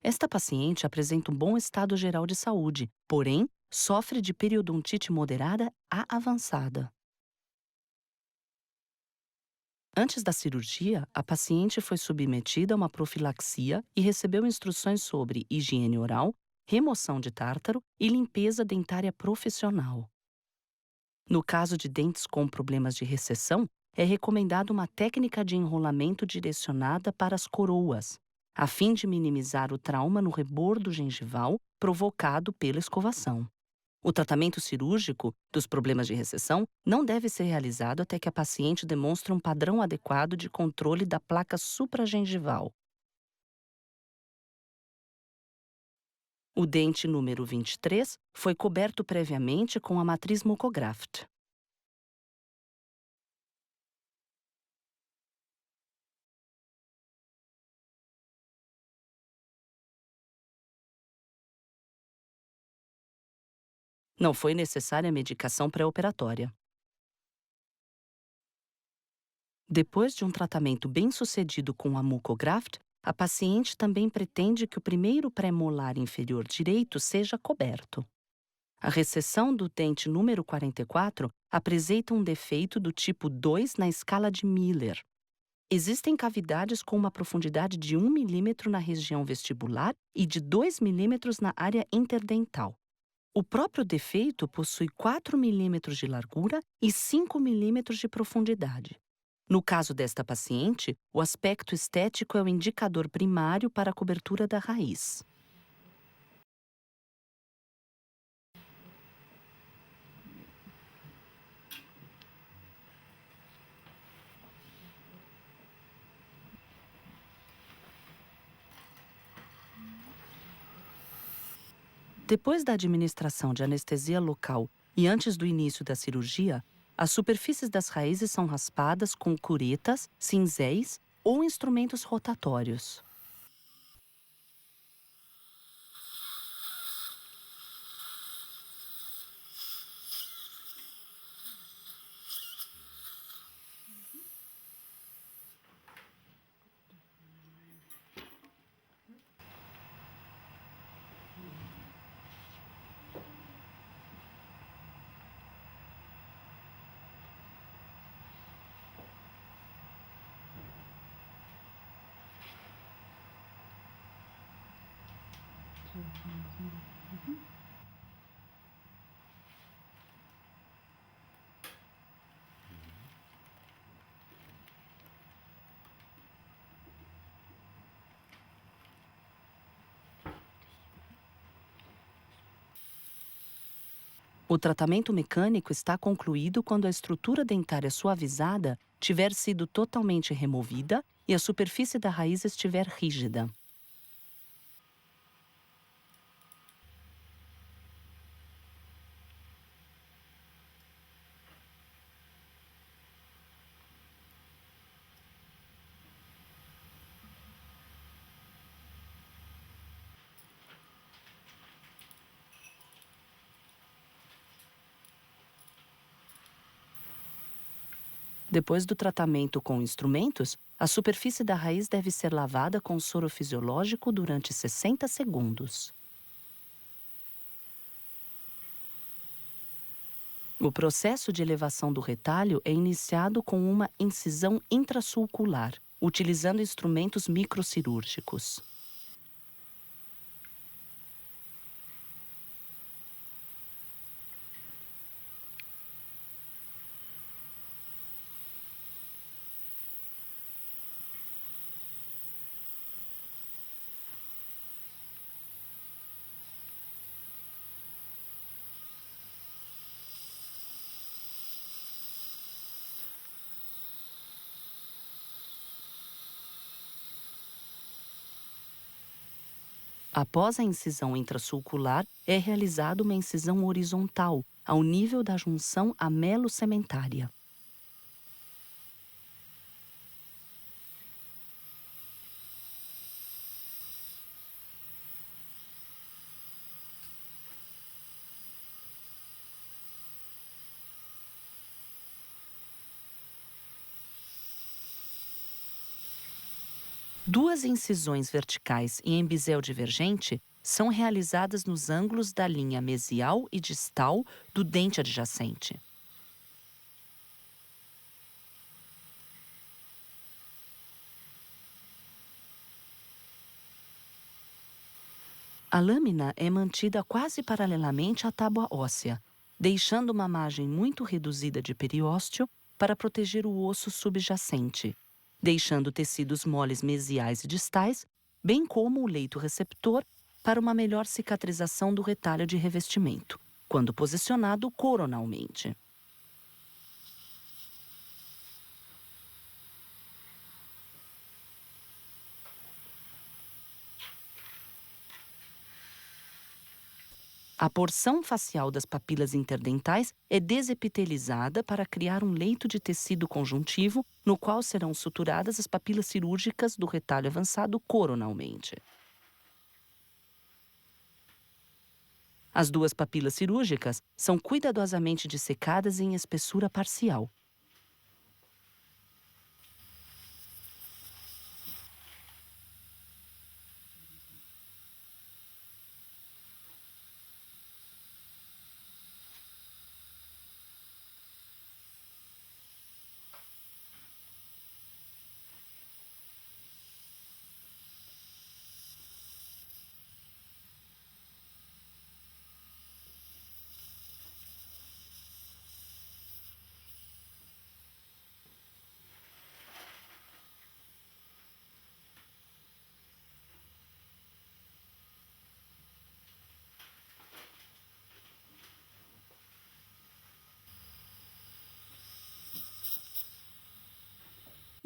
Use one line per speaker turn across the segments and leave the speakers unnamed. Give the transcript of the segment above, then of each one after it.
Esta paciente apresenta um bom estado geral de saúde, porém, sofre de periodontite moderada a avançada. Antes da cirurgia, a paciente foi submetida a uma profilaxia e recebeu instruções sobre higiene oral, remoção de tártaro e limpeza dentária profissional. No caso de dentes com problemas de recessão, é recomendada uma técnica de enrolamento direcionada para as coroas, a fim de minimizar o trauma no rebordo gengival provocado pela escovação. O tratamento cirúrgico dos problemas de recessão não deve ser realizado até que a paciente demonstre um padrão adequado de controle da placa supragengival. O dente número 23 foi coberto previamente com a matriz Mucograft. Não foi necessária medicação pré-operatória. Depois de um tratamento bem-sucedido com a Mucograft, a paciente também pretende que o primeiro pré-molar inferior direito seja coberto. A recessão do dente número 44 apresenta um defeito do tipo 2 na escala de Miller. Existem cavidades com uma profundidade de 1 milímetro na região vestibular e de 2 milímetros na área interdental. O próprio defeito possui 4 milímetros de largura e 5 milímetros de profundidade. No caso desta paciente, o aspecto estético é o indicador primário para a cobertura da raiz. Depois da administração de anestesia local e antes do início da cirurgia, as superfícies das raízes são raspadas com curetas, cinzéis ou instrumentos rotatórios. O tratamento mecânico está concluído quando a estrutura dentária suavizada tiver sido totalmente removida e a superfície da raiz estiver rígida. Depois do tratamento com instrumentos, a superfície da raiz deve ser lavada com soro fisiológico durante 60 segundos. O processo de elevação do retalho é iniciado com uma incisão intrasulcular, utilizando instrumentos microcirúrgicos. Após a incisão intrasulcular, é realizada uma incisão horizontal, ao nível da junção amelo-sementária. Duas incisões verticais em embisel divergente são realizadas nos ângulos da linha mesial e distal do dente adjacente. A lâmina é mantida quase paralelamente à tábua óssea, deixando uma margem muito reduzida de periósteo para proteger o osso subjacente, deixando tecidos moles mesiais e distais, bem como o leito receptor, para uma melhor cicatrização do retalho de revestimento, quando posicionado coronalmente. A porção facial das papilas interdentais é desepitelizada para criar um leito de tecido conjuntivo no qual serão suturadas as papilas cirúrgicas do retalho avançado coronalmente. As duas papilas cirúrgicas são cuidadosamente dissecadas em espessura parcial.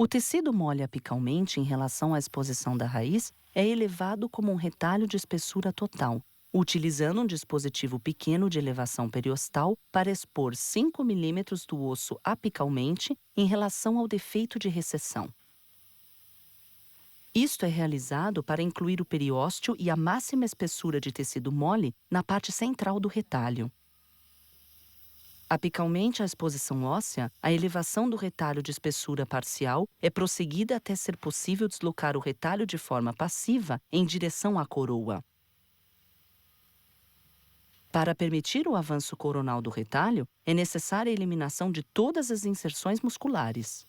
O tecido mole apicalmente em relação à exposição da raiz é elevado como um retalho de espessura total, utilizando um dispositivo pequeno de elevação periostal para expor 5 milímetros do osso apicalmente em relação ao defeito de recessão. Isto é realizado para incluir o periósteo e a máxima espessura de tecido mole na parte central do retalho. Apicalmente à exposição óssea, a elevação do retalho de espessura parcial é prosseguida até ser possível deslocar o retalho de forma passiva em direção à coroa. Para permitir o avanço coronal do retalho, é necessária a eliminação de todas as inserções musculares.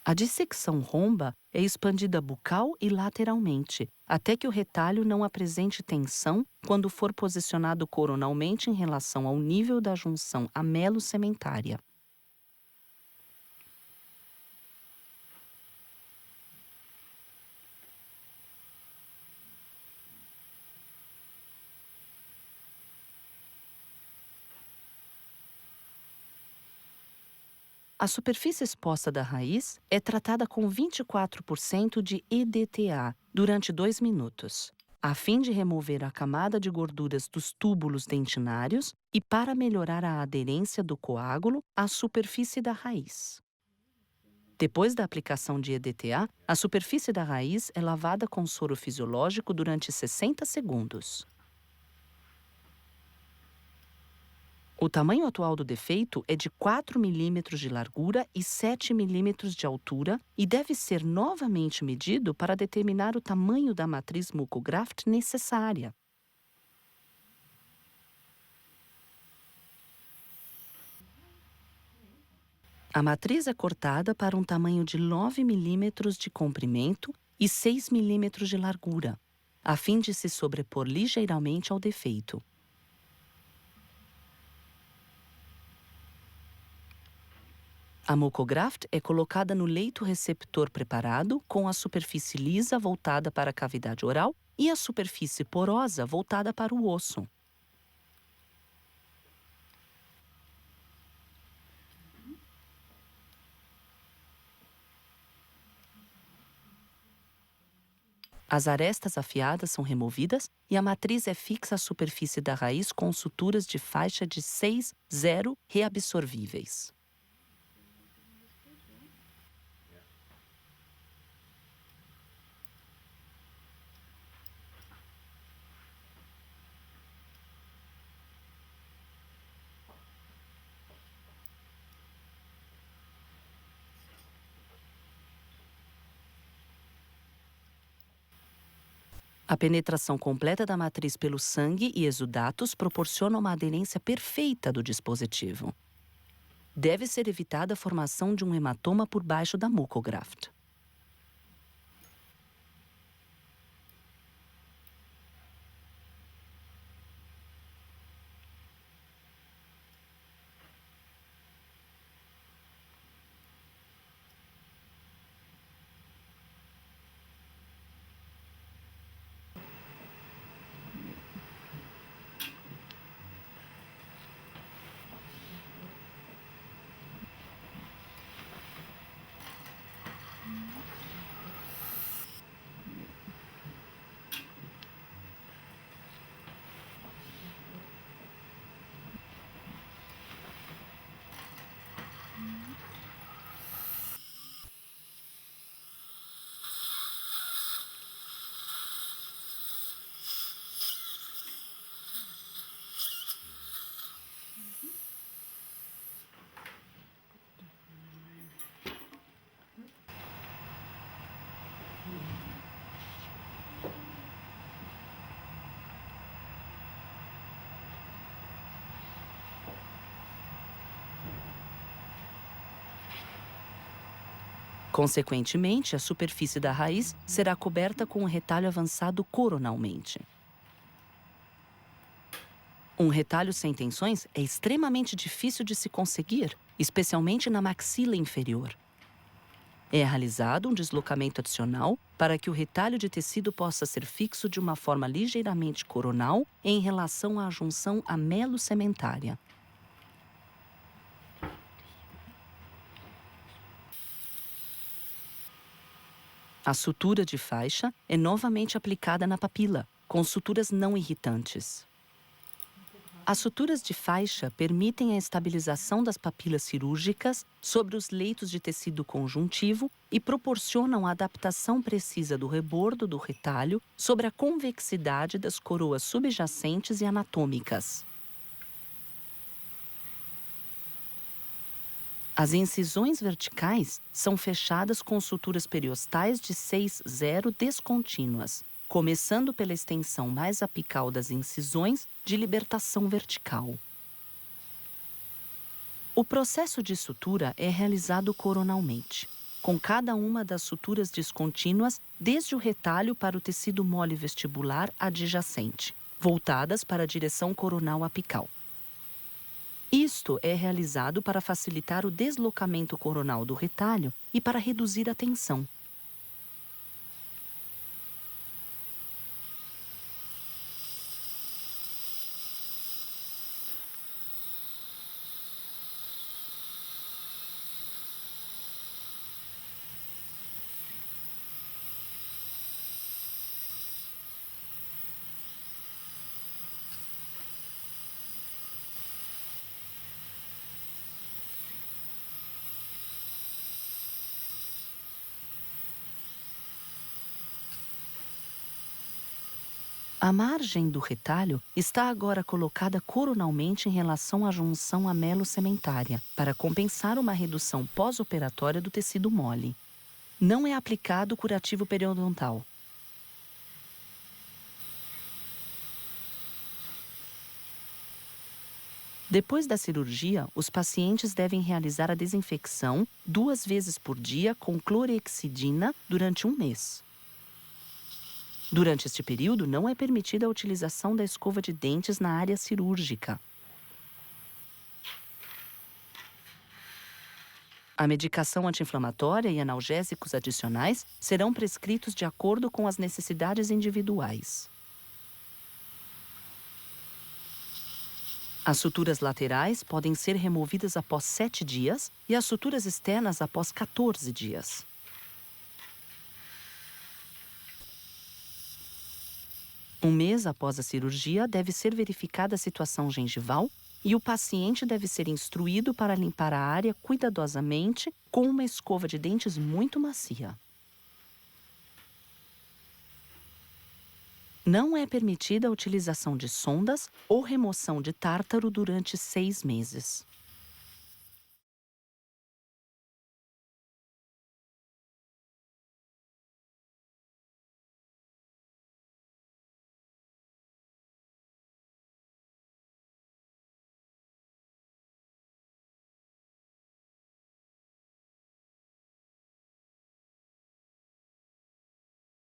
A dissecção romba é expandida bucal e lateralmente, até que o retalho não apresente tensão quando for posicionado coronalmente em relação ao nível da junção amelo-sementária. A superfície exposta da raiz é tratada com 24% de EDTA durante 2 minutos, a fim de remover a camada de gorduras dos túbulos dentinários e para melhorar a aderência do coágulo à superfície da raiz. Depois da aplicação de EDTA, a superfície da raiz é lavada com soro fisiológico durante 60 segundos. O tamanho atual do defeito é de 4 milímetros de largura e 7 milímetros de altura e deve ser novamente medido para determinar o tamanho da matriz mucograft necessária. A matriz é cortada para um tamanho de 9 milímetros de comprimento e 6 milímetros de largura, a fim de se sobrepor ligeiramente ao defeito. A mucograft é colocada no leito receptor preparado com a superfície lisa voltada para a cavidade oral e a superfície porosa voltada para o osso. As arestas afiadas são removidas e a matriz é fixa à superfície da raiz com suturas de faixa de 6,0 reabsorvíveis. A penetração completa da matriz pelo sangue e exudatos proporciona uma aderência perfeita do dispositivo. Deve ser evitada a formação de um hematoma por baixo da mucograft. Consequentemente, a superfície da raiz será coberta com um retalho avançado coronalmente. Um retalho sem tensões é extremamente difícil de se conseguir, especialmente na maxila inferior. É realizado um deslocamento adicional para que o retalho de tecido possa ser fixo de uma forma ligeiramente coronal em relação à junção amelo-sementária. A sutura de faixa é novamente aplicada na papila, com suturas não irritantes. As suturas de faixa permitem a estabilização das papilas cirúrgicas sobre os leitos de tecido conjuntivo e proporcionam a adaptação precisa do rebordo do retalho sobre a convexidade das coroas subjacentes e anatômicas. As incisões verticais são fechadas com suturas periostais de 6-0 descontínuas, começando pela extensão mais apical das incisões de libertação vertical. O processo de sutura é realizado coronalmente, com cada uma das suturas descontínuas desde o retalho para o tecido mole vestibular adjacente, voltadas para a direção coronal apical. Isto é realizado para facilitar o deslocamento coronal do retalho e para reduzir a tensão. A margem do retalho está agora colocada coronalmente em relação à junção amelo-sementária, para compensar uma redução pós-operatória do tecido mole. Não é aplicado curativo periodontal. Depois da cirurgia, os pacientes devem realizar a desinfecção 2 vezes por dia com clorexidina durante 1 mês. Durante este período, não é permitida a utilização da escova de dentes na área cirúrgica. A medicação anti-inflamatória e analgésicos adicionais serão prescritos de acordo com as necessidades individuais. As suturas laterais podem ser removidas após 7 dias e as suturas externas após 14 dias. Um mês após a cirurgia, deve ser verificada a situação gengival e o paciente deve ser instruído para limpar a área cuidadosamente com uma escova de dentes muito macia. Não é permitida a utilização de sondas ou remoção de tártaro durante 6 meses.